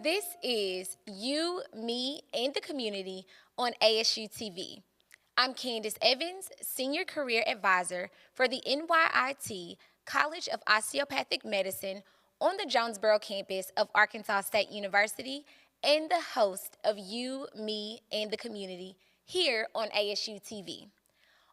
This is You, Me, and the Community on ASU-TV. I'm Candace Evans, Senior Career Advisor for the NYIT College of Osteopathic Medicine on the Jonesboro campus of Arkansas State University and the host of You, Me, and the Community here on ASU-TV.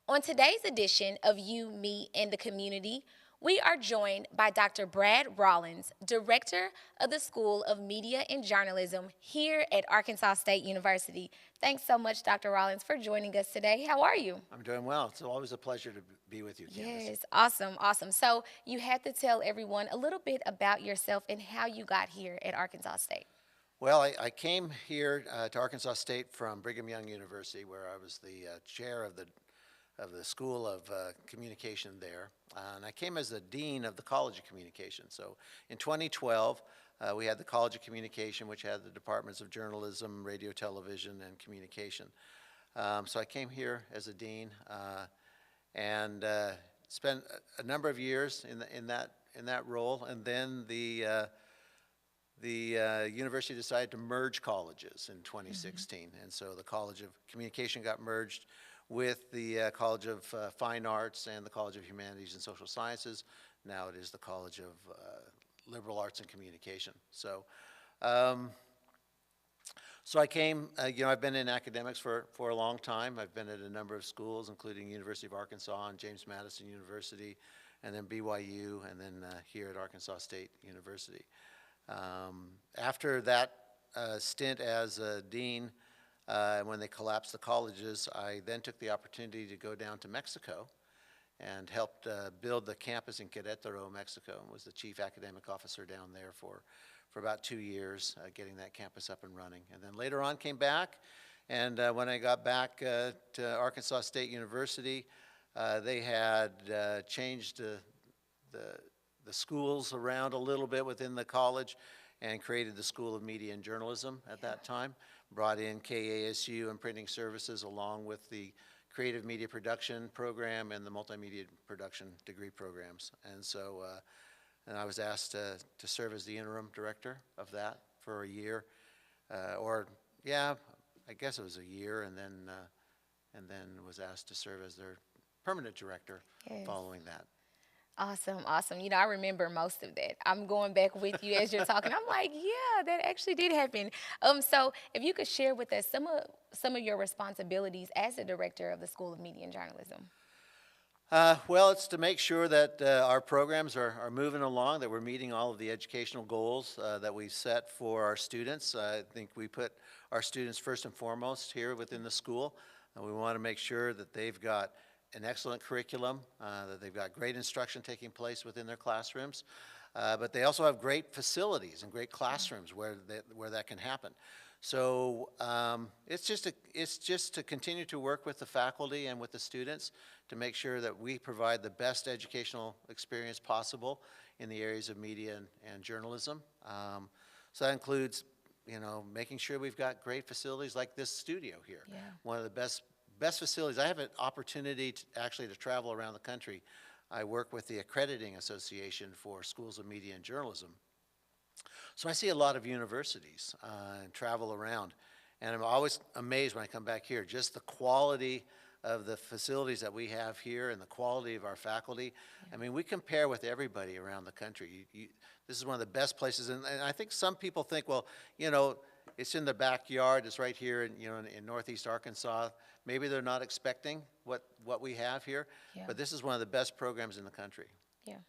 On today's edition of You, Me, and the Community, we are joined by Dr. Brad Rawlins, Director of the School of Media and Journalism here at Arkansas State University. Thanks so much, Dr. Rawlins, for joining us today. How are you? I'm doing well. It's always a pleasure to be with you, Candace. Yes, awesome. So you have to tell everyone a little bit about yourself and how you got here at Arkansas State. Well, I came here to Arkansas State from Brigham Young University, where I was the chair of the School of Communication there. And I came as the dean of the College of Communication. So in 2012, we had the College of Communication, which had the departments of journalism, radio, television, and communication. So I came here as a dean and spent a number of years in that role. And then the university decided to merge colleges in 2016. And so the College of Communication got merged with the College of Fine Arts and the College of Humanities and Social Sciences. Now it is the College of Liberal Arts and Communication. So I came, I've been in academics for a long time. I've been at a number of schools, including University of Arkansas and James Madison University, and then BYU, and then here at Arkansas State University. After that stint as a dean, when they collapsed the colleges, I then took the opportunity to go down to Mexico and helped build the campus in Querétaro, Mexico, and was the chief academic officer down there for about 2 years, getting that campus up and running. And then later on came back, and when I got back to Arkansas State University, they had changed the schools around a little bit within the college and created the School of Media and Journalism at that time. Brought in KASU and printing services along with the creative media production program and the multimedia production degree programs. And so and I was asked to serve as the interim director of that for a year, I guess it was a year, and then was asked to serve as their permanent director following that. Awesome. I remember most of that. I'm going back with you as you're talking. I'm like, yeah, that actually did happen. So if you could share with us some of your responsibilities as the director of the School of Media and Journalism. Well, it's to make sure that our programs are moving along, that we're meeting all of the educational goals that we've set for our students. I think we put our students first and foremost here within the school. We want to make sure that they've got an excellent curriculum, that they've got great instruction taking place within their classrooms, but they also have great facilities and great classrooms where that can happen. So it's just to continue to work with the faculty and with the students to make sure that we provide the best educational experience possible in the areas of media and journalism. So that includes, making sure we've got great facilities like this studio here. Yeah. One of the best facilities. I have an opportunity to travel around the country. I work with the Accrediting Association for Schools of Media and Journalism. So I see a lot of universities and travel around. And I'm always amazed when I come back here, just the quality of the facilities that we have here and the quality of our faculty. I mean, we compare with everybody around the country. This is one of the best places. And I think some people think, well, it's in the backyard. It's right here in Northeast Arkansas. Maybe they're not expecting what we have here, but this is one of the best programs in the country. Yeah.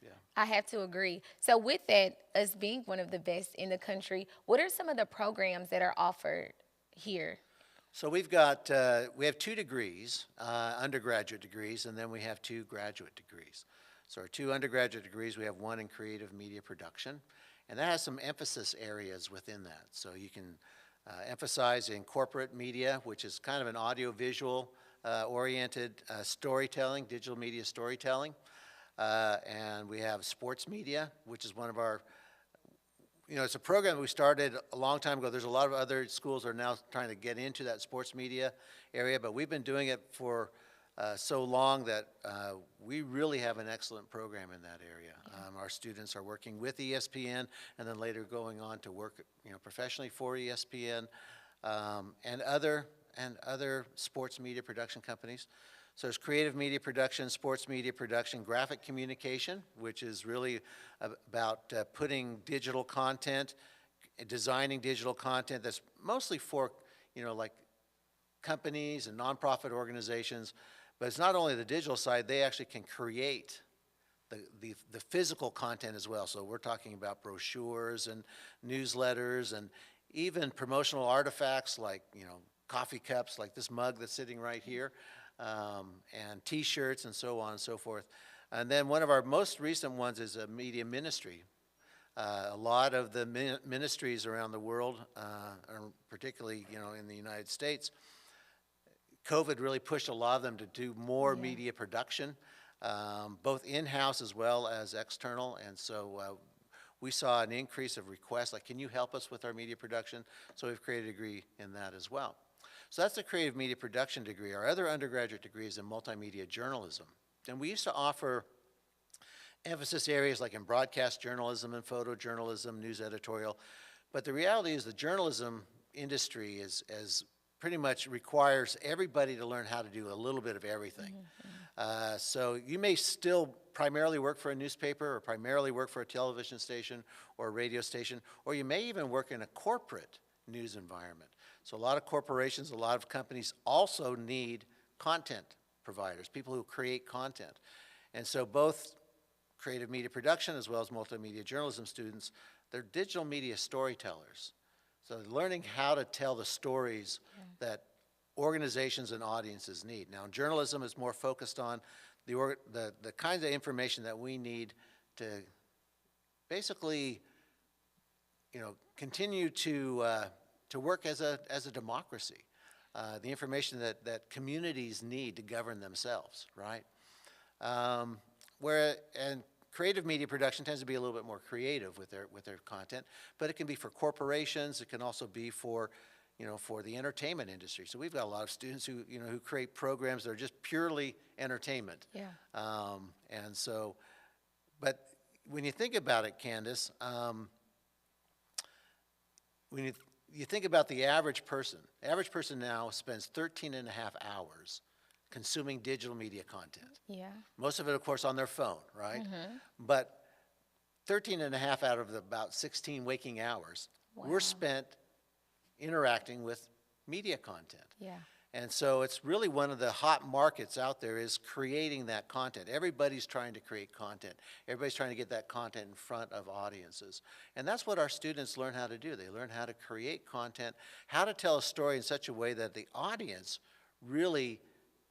Yeah. I have to agree. So with that, us being one of the best in the country, what are some of the programs that are offered here? So we have 2 degrees, undergraduate degrees, and then we have 2 graduate degrees. So our 2 undergraduate degrees, we have 1 in creative media production, and that has some emphasis areas within that. So you can emphasize in corporate media, which is kind of an audiovisual oriented storytelling, digital media storytelling. And we have sports media, which is one of our, it's a program that we started a long time ago. There's a lot of other schools that are now trying to get into that sports media area, but we've been doing it for so long that we really have an excellent program in that area. Our students are working with ESPN and then later going on to work, professionally for ESPN and other sports media production companies. So there's creative media production, sports media production, graphic communication, which is really about putting digital content, designing digital content that's mostly for, like companies and nonprofit organizations. But it's not only the digital side, they actually can create the physical content as well. So we're talking about brochures and newsletters and even promotional artifacts like, coffee cups, like this mug that's sitting right here, and T-shirts and so on and so forth. And then one of our most recent ones is a media ministry. A lot of the ministries around the world, particularly in the United States, COVID really pushed a lot of them to do more media production, both in-house as well as external. And so we saw an increase of requests, like, can you help us with our media production? So we've created a degree in that as well. So that's the creative media production degree. Our other undergraduate degree is in multimedia journalism. And we used to offer emphasis areas like in broadcast journalism and photojournalism, news editorial. But the reality is the journalism industry is pretty much requires everybody to learn how to do a little bit of everything. So you may still primarily work for a newspaper or primarily work for a television station or a radio station, or you may even work in a corporate news environment. So a lot of corporations, a lot of companies also need content providers, people who create content. And so both creative media production as well as multimedia journalism students, they're digital media storytellers. So learning how to tell the stories that organizations and audiences need. Now, journalism is more focused on the kinds of information that we need to basically, continue to work as a democracy. The information that communities need to govern themselves, right? And creative media production tends to be a little bit more creative with their content, but it can be for corporations. It can also be for the entertainment industry. So we've got a lot of students who create programs that are just purely entertainment. Yeah. And so, but when you think about it, Candace, when you think about the average person now spends 13 and a half hours consuming digital media content. Yeah. Most of it, of course, on their phone, right? But 13 and a half out of the about 16 waking hours were spent interacting with media content. Yeah. And so it's really one of the hot markets out there is creating that content. Everybody's trying to create content. Everybody's trying to get that content in front of audiences. And that's what our students learn how to do. They learn how to create content, how to tell a story in such a way that the audience really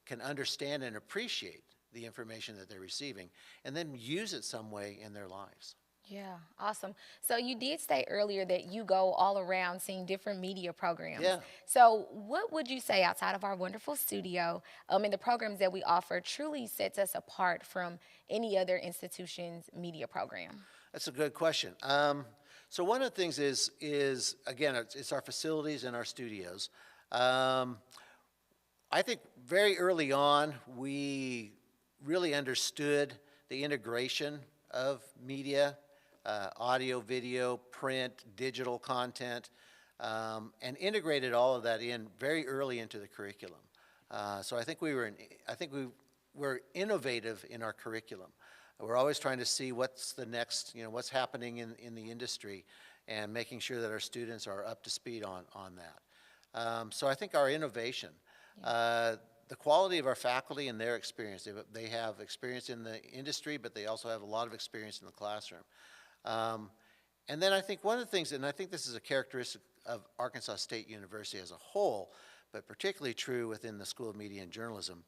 can understand and appreciate the information that they're receiving, and then use it some way in their lives. Yeah, awesome. So you did say earlier that you go all around seeing different media programs. Yeah. So what would you say outside of our wonderful studio and the programs that we offer truly sets us apart from any other institution's media program? That's a good question. So one of the things is again, it's our facilities and our studios. I think very early on, we really understood the integration of media, audio, video, print, digital content, and integrated all of that in very early into the curriculum. So I think we were innovative in our curriculum. We're always trying to see what's the next, what's happening in the industry, and making sure that our students are up to speed on that. So I think our innovation. The quality of our faculty and their experience. They have experience in the industry, but they also have a lot of experience in the classroom. And then I think one of the things, and I think this is a characteristic of Arkansas State University as a whole, but particularly true within the School of Media and Journalism,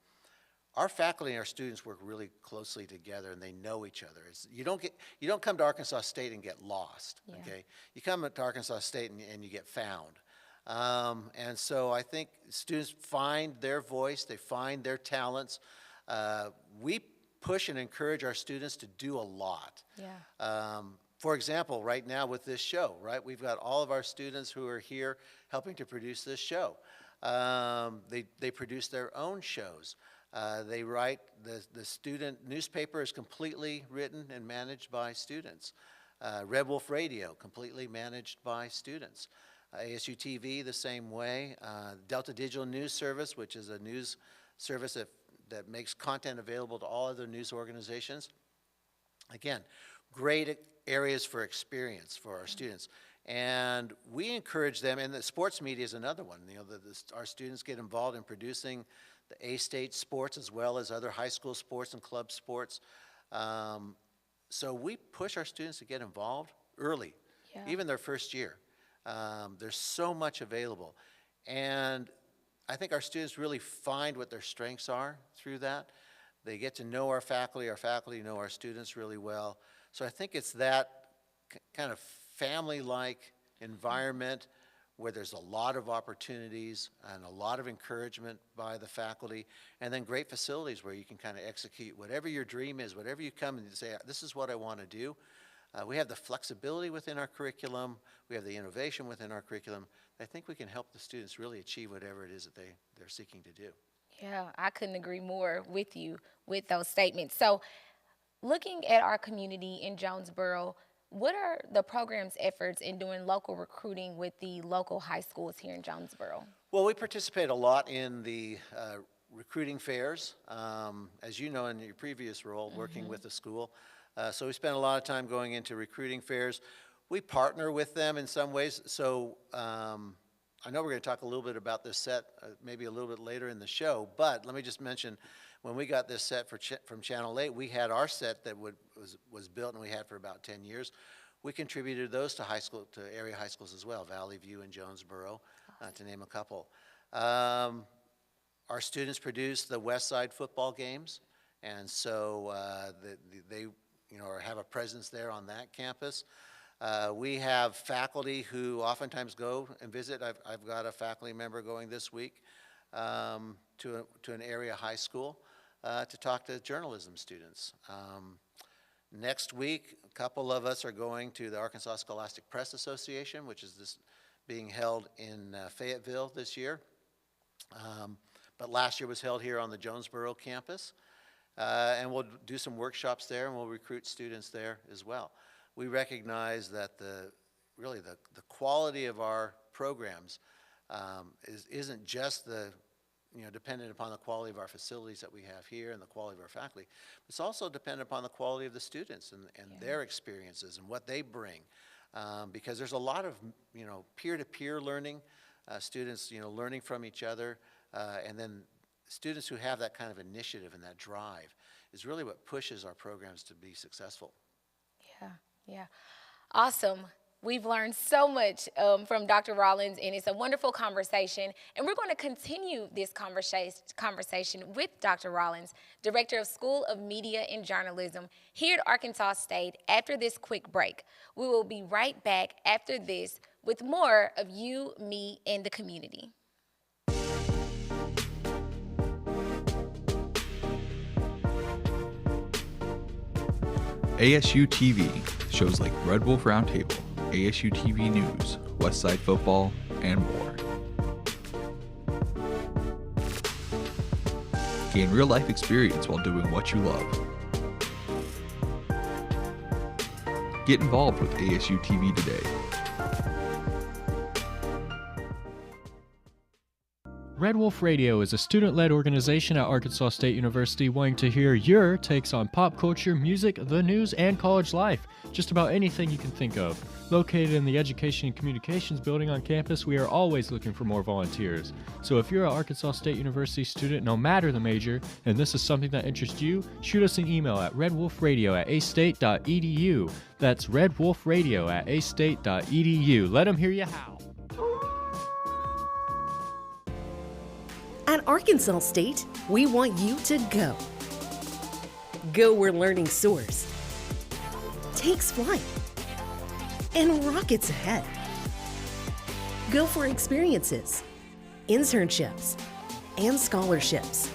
our faculty and our students work really closely together, and they know each other. You don't come to Arkansas State and get lost, okay? You come to Arkansas State and you get found. And so I think students find their voice, they find their talents. We push and encourage our students to do a lot. Yeah. For example, right now with this show, right, we've got all of our students who are here helping to produce this show. They produce their own shows. They write, the student newspaper is completely written and managed by students. Red Wolf Radio, completely managed by students. ASU-TV, the same way. Delta Digital News Service, which is a news service that makes content available to all other news organizations. Again, great areas for experience for our students. And we encourage them, and the sports media is another one. You know, our students get involved in producing the A-State sports as well as other high school sports and club sports. So we push our students to get involved early, even their first year. There's so much available. And I think our students really find what their strengths are through that. They get to know our faculty know our students really well. So I think it's that kind of family-like environment where there's a lot of opportunities and a lot of encouragement by the faculty, and then great facilities where you can kind of execute whatever your dream is, whatever you come and say, this is what I want to do. We have the flexibility within our curriculum, we have the innovation within our curriculum. I think we can help the students really achieve whatever it is that they're seeking to do. Yeah, I couldn't agree more with you with those statements. So looking at our community in Jonesboro, what are the program's efforts in doing local recruiting with the local high schools here in Jonesboro? Well, we participate a lot in the recruiting fairs, as you know in your previous role, working with the school. So we spend a lot of time going into recruiting fairs. We partner with them in some ways. So I know we're going to talk a little bit about this set maybe a little bit later in the show, but let me just mention, when we got this set from Channel 8, we had our set that was built and we had for about 10 years. We contributed those to area high schools as well, Valley View and Jonesboro, to name a couple. Our students produce the West Side football games, and so they have a presence there on that campus. We have faculty who oftentimes go and visit. I've got a faculty member going this week to an area high school to talk to journalism students. Next week, a couple of us are going to the Arkansas Scholastic Press Association, which is being held in Fayetteville this year. But last year was held here on the Jonesboro campus. And we'll do some workshops there, and we'll recruit students there as well. We recognize that the quality of our programs isn't just dependent upon the quality of our facilities that we have here and the quality of our faculty. It's also dependent upon the quality of the students and their experiences and what they bring. Because there's a lot of peer-to-peer learning, students learning from each other, and then students who have that kind of initiative and that drive is really what pushes our programs to be successful. Yeah. Awesome. We've learned so much from Dr. Rawlins, and it's a wonderful conversation. And we're going to continue this conversation with Dr. Rawlins, Director of School of Media and Journalism here at Arkansas State after this quick break. We will be right back after this with more of You, Me, and the Community. ASU-TV, shows like Red Wolf Roundtable, ASU-TV News, West Side Football, and more. Gain real-life experience while doing what you love. Get involved with ASU-TV today. Red Wolf Radio is a student-led organization at Arkansas State University wanting to hear your takes on pop culture, music, the news, and college life. Just about anything you can think of. Located in the Education and Communications building on campus, we are always looking for more volunteers. So if you're an Arkansas State University student, no matter the major, and this is something that interests you, shoot us an email at redwolfradio@astate.edu. That's redwolfradio@astate.edu. Let them hear you howl. At Arkansas State, we want you to go. Go where learning soars, takes flight, and rockets ahead. Go for experiences, internships, and scholarships.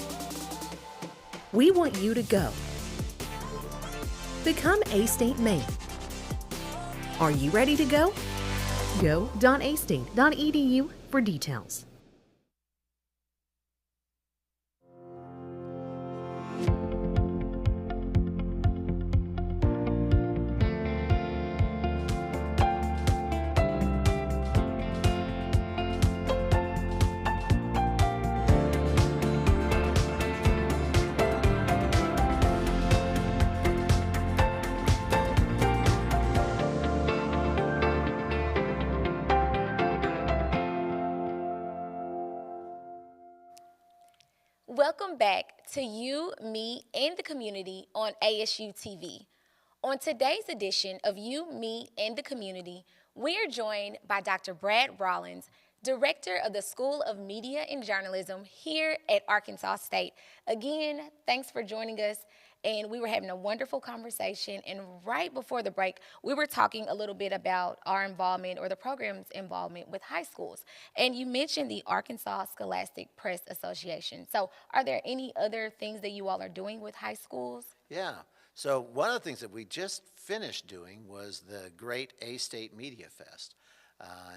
We want you to go. Become A-State Maine. Are you ready to go? Go.astate.edu for details. Welcome back to You, Me, and the Community on ASU-TV. On today's edition of You, Me, and the Community, we are joined by Dr. Brad Rawlins, Director of the School of Media and Journalism here at Arkansas State. Again, thanks for joining us, and we were having a wonderful conversation, and right before the break, we were talking a little bit about our involvement or the program's involvement with high schools, and you mentioned the Arkansas Scholastic Press Association. So are there any other things that you all are doing with high schools? Yeah. So one of the things that we just finished doing was the Great A-State Media Fest.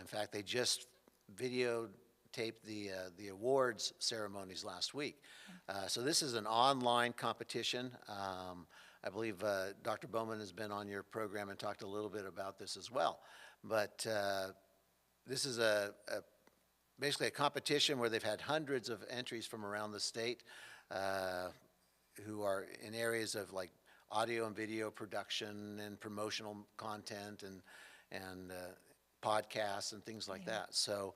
In fact, they just videotaped the awards ceremonies last week. So this is an online competition. I believe Dr. Bowman has been on your program and talked a little bit about this as well. But this is basically a competition where they've had hundreds of entries from around the state who are in areas of like audio and video production and promotional content and podcasts and things like that. So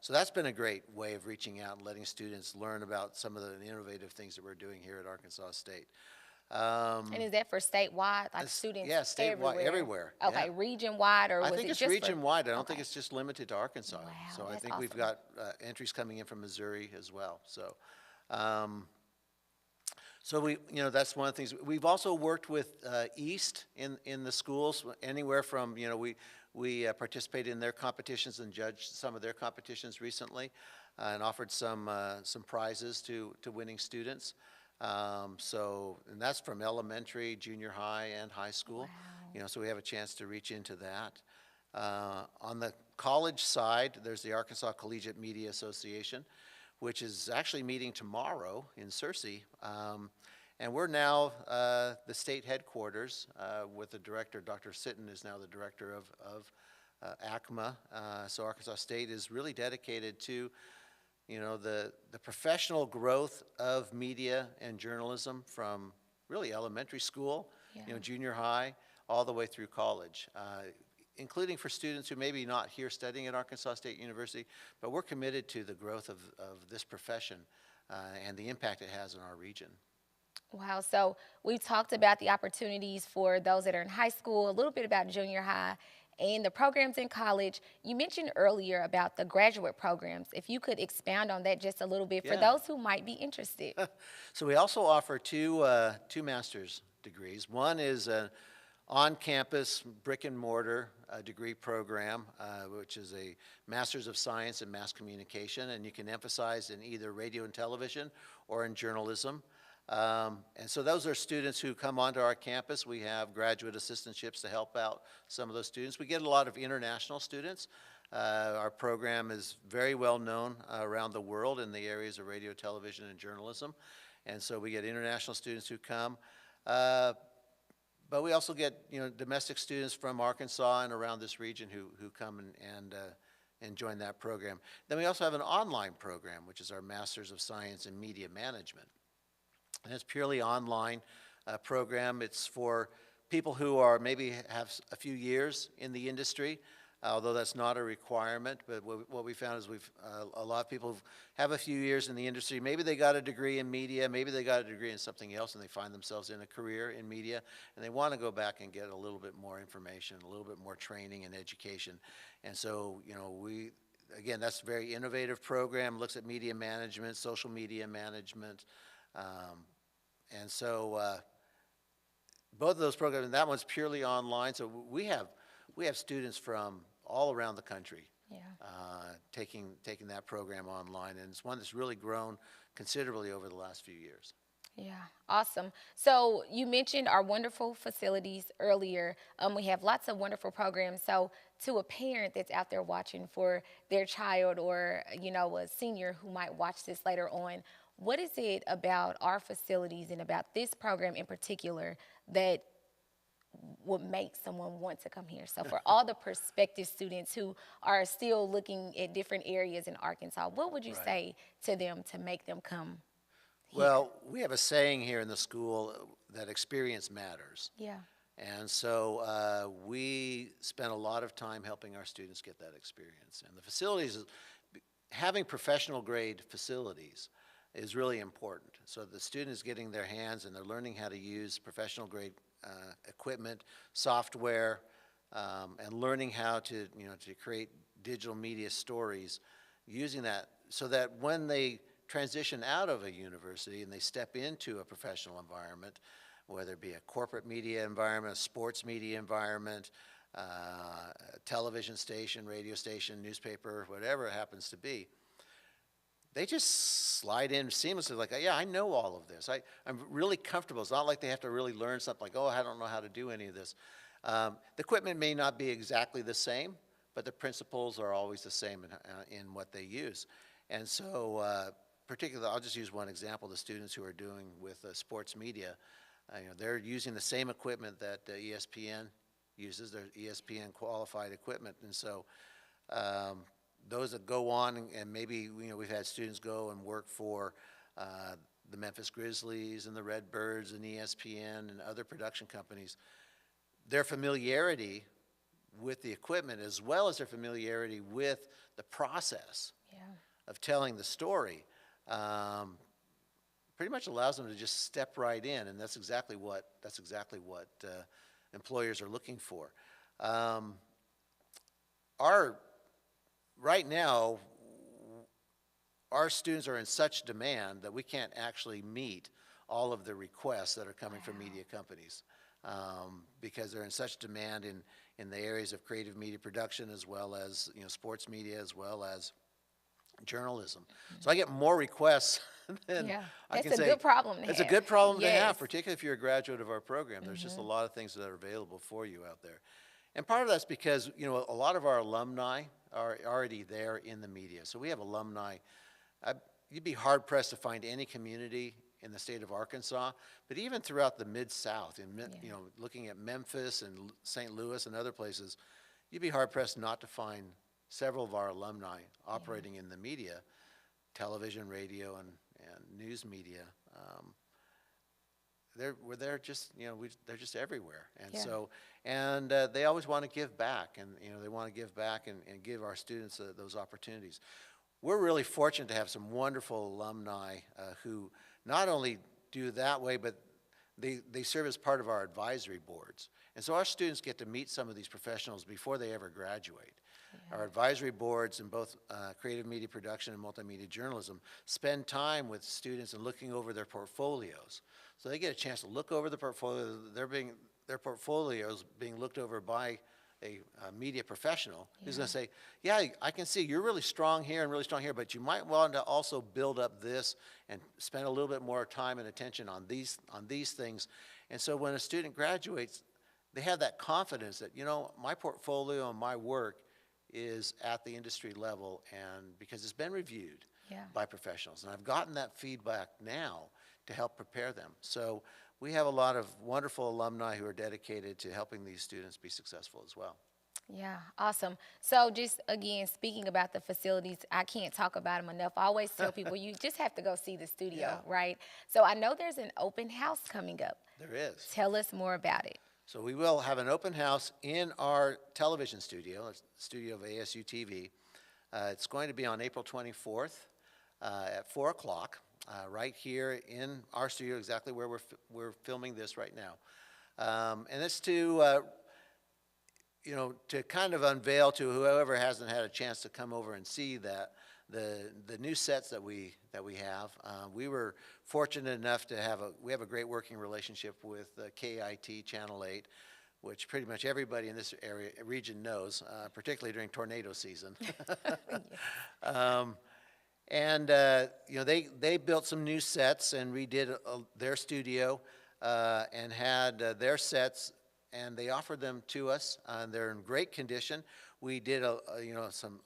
that's been a great way of reaching out and letting students learn about some of the innovative things that we're doing here at Arkansas State. And is that for statewide, like students yeah, statewide, everywhere. Okay, Yeah. region-wide, or was I think it it's just region-wide. I don't okay. think it's just limited to Arkansas. Wow, So I that's think we've awesome. got entries coming in from Missouri as well. So, that's one of the things. We've also worked with East in the schools, anywhere from, we participated in their competitions and judged some of their competitions recently and offered some prizes to winning students. And that's from elementary, junior high, and high school. Wow. So we have a chance to reach into that. On the college side, there's the Arkansas Collegiate Media Association, which is actually meeting tomorrow in Searcy. And we're now the state headquarters with the director. Dr. Sitton is now the director of ACMA. So Arkansas State is really dedicated to the professional growth of media and journalism from really elementary school, Yeah. Junior high, all the way through college, including for students who may be not here studying at Arkansas State University, but we're committed to the growth of this profession and the impact it has in our region. Wow, so we've talked about the opportunities for those that are in high school, a little bit about junior high, and the programs in college. You mentioned earlier about the graduate programs. If you could expound on that just a little bit for Yeah. those who might be interested. So we also offer two master's degrees. One is an on-campus brick and mortar degree program, which is a Master's of Science in Mass Communication, and you can emphasize in either radio and television or in journalism. And so those are students who come onto our campus. We have graduate assistantships to help out some of those students. We get a lot of international students. Our program is very well known around the world in the areas of radio, television, and journalism. And so we get international students who come. But we also get domestic students from Arkansas and around this region who come and join that program. Then we also have an online program, which is our Master's of Science in Media Management. And it's purely online program. It's for people who are maybe have a few years in the industry, although that's not a requirement. But what we found is a lot of people have a few years in the industry. Maybe they got a degree in media, maybe they got a degree in something else, and they find themselves in a career in media, and they want to go back and get a little bit more information, a little bit more training and education. And so, again, that's a very innovative program. Looks at media management, social media management. And so both of those programs, and that one's purely online. So we have students from all around the country taking that program online, and it's one that's really grown considerably over the last few years. Yeah, awesome. So you mentioned our wonderful facilities earlier. We have lots of wonderful programs. So to a parent that's out there watching for their child or, a senior who might watch this later on, what is it about our facilities and about this program in particular that would make someone want to come here? So for all the prospective students who are still looking at different areas in Arkansas, what would you say to them to make them come here? Well, we have a saying here in the school that experience matters. Yeah. And so we spend a lot of time helping our students get that experience. And the facilities, having professional grade facilities is really important. So the student is getting their hands and they're learning how to use professional grade equipment, software, and learning how to, to create digital media stories using that, so that when they transition out of a university and they step into a professional environment, whether it be a corporate media environment, a sports media environment, a television station, radio station, newspaper, whatever it happens to be, they just slide in seamlessly, like, yeah, I know all of this. I'm really comfortable. It's not like they have to really learn something like, oh, I don't know how to do any of this. The equipment may not be exactly the same, but the principles are always the same in what they use. And so, particularly, I'll just use one example, the students who are doing with sports media. They're using the same equipment that ESPN uses. They're ESPN qualified equipment. And so, those that go on and maybe, we've had students go and work for the Memphis Grizzlies and the Redbirds and ESPN and other production companies. Their familiarity with the equipment, as well as their familiarity with the process of telling the story, pretty much allows them to just step right in, and that's exactly what employers are looking for. Right now, our students are in such demand that we can't actually meet all of the requests that are coming from media companies, because they're in such demand in the areas of creative media production, as well as sports media, as well as journalism. So I get more requests than I can say. That's a good problem to have. It's a good problem to have, Yes. particularly if you're a graduate of our program. There's just a lot of things that are available for you out there. And part of that's because, a lot of our alumni are already there in the media. So we have alumni. You'd be hard-pressed to find any community in the state of Arkansas, but even throughout the Mid-South, looking at Memphis and St. Louis and other places, you'd be hard-pressed not to find several of our alumni operating in the media, television, radio, and news media. They're just, they're just everywhere. And so, they always want to give back, and, they want to give back and give our students those opportunities. We're really fortunate to have some wonderful alumni who not only do that way, but they serve as part of our advisory boards. And so our students get to meet some of these professionals before they ever graduate. Our advisory boards in both creative media production and multimedia journalism spend time with students and looking over their portfolios. So they get a chance to look over the portfolio. Their portfolios being looked over by a media professional who's going to say, yeah, I can see you're really strong here and really strong here, but you might want to also build up this and spend a little bit more time and attention on these things. And so when a student graduates, they have that confidence that, my portfolio and my work is at the industry level, and because it's been reviewed by professionals. And I've gotten that feedback now to help prepare them. So we have a lot of wonderful alumni who are dedicated to helping these students be successful as well. Yeah, awesome. So just, again, speaking about the facilities, I can't talk about them enough. I always tell people you just have to go see the studio, right? So I know there's an open house coming up. There is. Tell us more about it. So we will have an open house in our television studio, the studio of ASU-TV. It's going to be on April 24th at 4 o'clock, right here in our studio, exactly where we're filming this right now. And it's to kind of unveil to whoever hasn't had a chance to come over and see that the new sets that we have. We were fortunate enough to we have a great working relationship with KIT Channel 8, which pretty much everybody in this region knows, particularly during tornado season. They built some new sets and redid their studio and had their sets, and they offered them to us. They're in great condition. We did a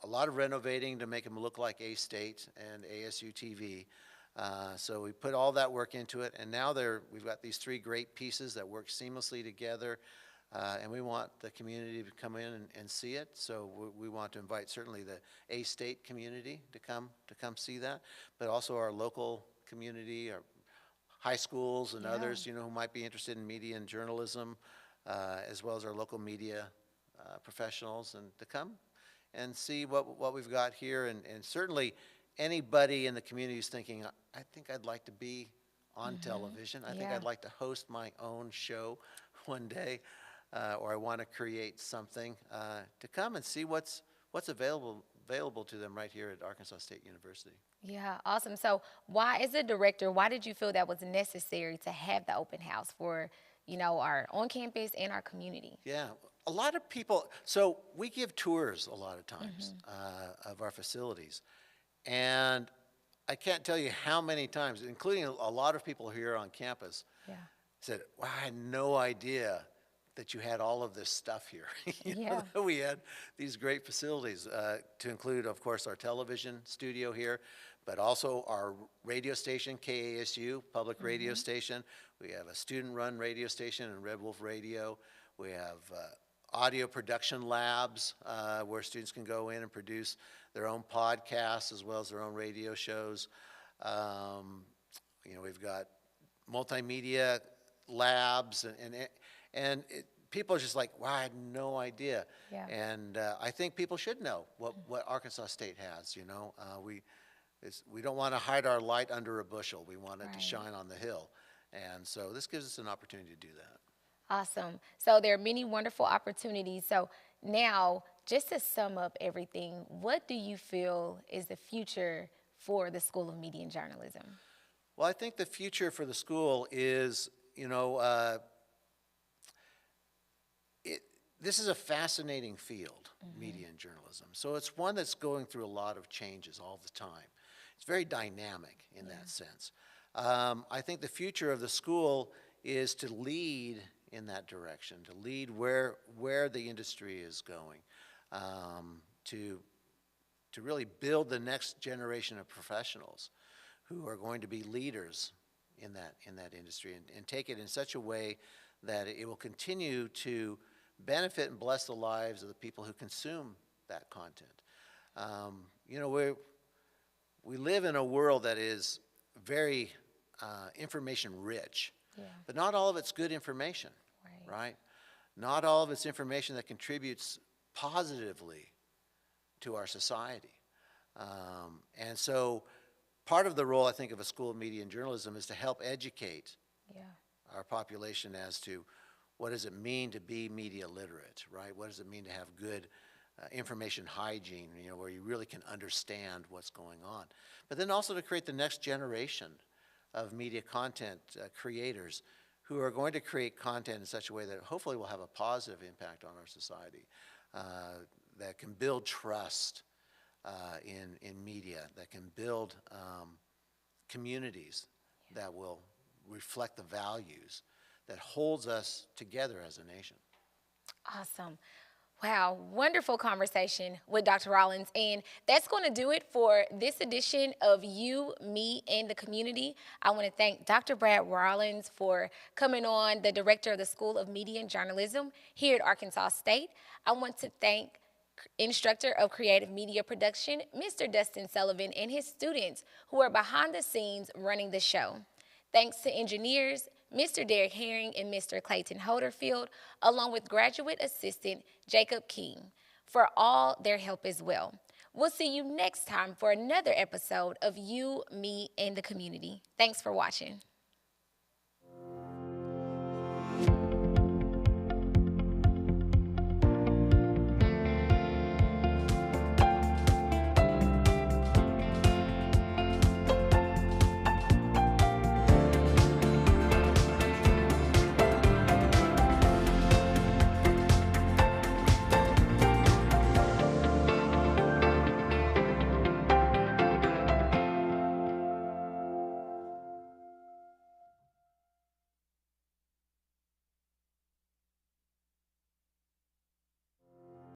lot of renovating to make them look like A-State and ASU-TV. So we put all that work into it, and now we've got these 3 great pieces that work seamlessly together, and we want the community to come in and see it. So we want to invite certainly the A-State community to come see that, but also our local community, our high schools and others, who might be interested in media and journalism, as well as our local media professionals, and to come and see what we've got here. And certainly anybody in the community who's thinking, I think I'd like to be on television. I think Yeah. I'd like to host my own show one day, or I want to create something, to come and see what's available to them right here at Arkansas State University. Yeah, awesome. So why, as a director, why did you feel that was necessary to have the open house for, our on campus and our community? Yeah, a lot of people, so we give tours a lot of times of our facilities. And I can't tell you how many times, including a lot of people here on campus, Yeah. said, wow, I had no idea that you had all of this stuff here. Yeah. That we had these great facilities, to include, of course, our television studio here, but also our radio station, KASU, public radio station. We have a student-run radio station in Red Wolf Radio. We have audio production labs, where students can go in and produce their own podcasts as well as their own radio shows. We've got multimedia labs, and people are just like, wow, I had no idea. Yeah. And I think people should know what Arkansas State has. We don't want to hide our light under a bushel. We want it to Right. shine on the hill. And so this gives us an opportunity to do that. Awesome. So there are many wonderful opportunities. So now, just to sum up everything, what do you feel is the future for the School of Media and Journalism? Well, I think the future for the school is, this is a fascinating field, media and journalism. So it's one that's going through a lot of changes all the time. It's very dynamic in that sense. I think the future of the school is to lead in that direction, to lead where the industry is going, to really build the next generation of professionals who are going to be leaders in that industry, and take it in such a way that it will continue to benefit and bless the lives of the people who consume that content. We live in a world that is very information rich, but not all of it's good information, right? Not all of it's information that contributes positively to our society. And so part of the role, I think, of a School of Media and Journalism is to help educate our population as to what does it mean to be media literate, right? What does it mean to have good information hygiene, where you really can understand what's going on. But then also to create the next generation of media content creators who are going to create content in such a way that hopefully will have a positive impact on our society, that can build trust in media, that can build communities that will reflect the values that holds us together as a nation. Awesome. Wow, wonderful conversation with Dr. Rawlins. And that's going to do it for this edition of You, Me, and the Community. I want to thank Dr. Brad Rawlins for coming on, the director of the School of Media and Journalism here at Arkansas State. I want to thank instructor of creative media production, Mr. Dustin Sullivan, and his students who are behind the scenes running the show. Thanks to engineers, Mr. Derek Herring and Mr. Clayton Holderfield, along with graduate assistant Jacob King, for all their help as well. We'll see you next time for another episode of You, Me, and the Community. Thanks for watching.